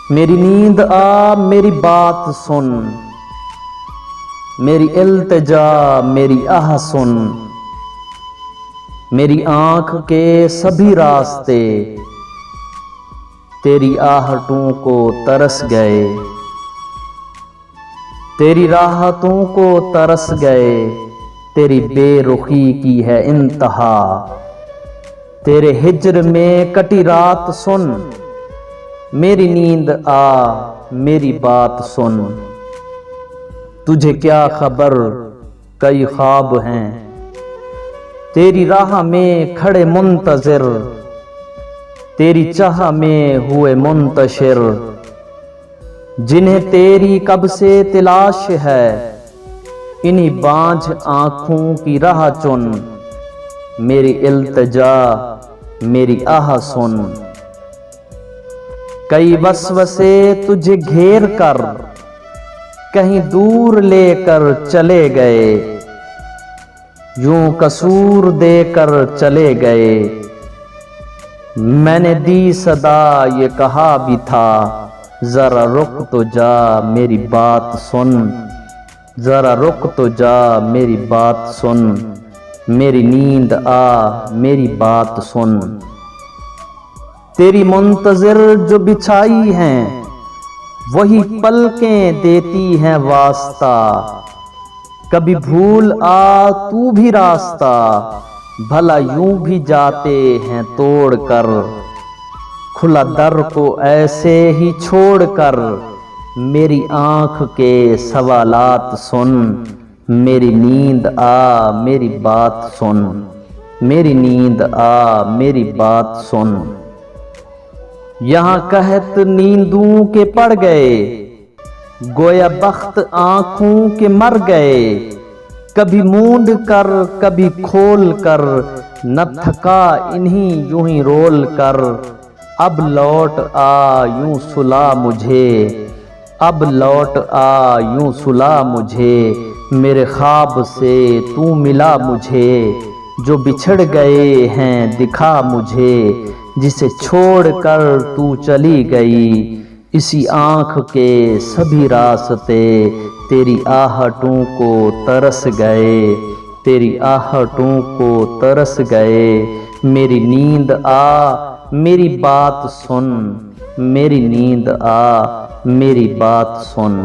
मेरी नींद आ मेरी बात सुन, मेरी इल्तिजा मेरी आह सुन। मेरी आंख के सभी रास्ते तेरी आहटों को तरस गए, तेरी राहतों को तरस गए। तेरी बेरुखी की है इंतहा, तेरे हिज्र में कटी रात सुन। मेरी नींद आ मेरी बात सुन, तुझे क्या खबर कई ख्वाब हैं तेरी राह में खड़े मुंतज़िर, तेरी चाह में हुए मुंतशिर। जिन्हें तेरी कब से तलाश है, इन्हीं बांझ आंखों की राह चुन। मेरी इल्तिजा मेरी आह सुन। कई वसवसे तुझे घेर कर कहीं दूर लेकर चले गए, यूं कसूर देकर चले गए। मैंने दी सदा ये कहा भी था, जरा रुक तो जा मेरी बात सुन, जरा रुक तो जा मेरी बात सुन। मेरी नींद आ मेरी बात सुन। तेरी मुंतज़िर जो बिछाई हैं, वही पलकें देती हैं वास्ता। कभी भूल आ तू भी रास्ता, भला यूं भी जाते हैं तोड़ कर। खुला दर को ऐसे ही छोड़कर, मेरी आंख के सवालात सुन। मेरी नींद आ मेरी बात सुन, मेरी नींद आ मेरी बात सुन। यहाँ कहत नींदों के पड़ गए, गोया बख्त आंखों के मर गए। कभी मूंद कर कभी खोल कर, न थका इन्हीं यूं ही रोल कर। अब लौट आ यूं सुला मुझे, अब लौट आ यूं सुला मुझे। मेरे ख्वाब से तू मिला मुझे, जो बिछड़ गए हैं दिखा मुझे। जिसे छोड़कर तू चली गई, इसी आंख के सभी रास्ते तेरी आहटों को तरस गए, तेरी आहटों को तरस गए। मेरी नींद आ मेरी बात सुन, मेरी नींद आ मेरी बात सुन।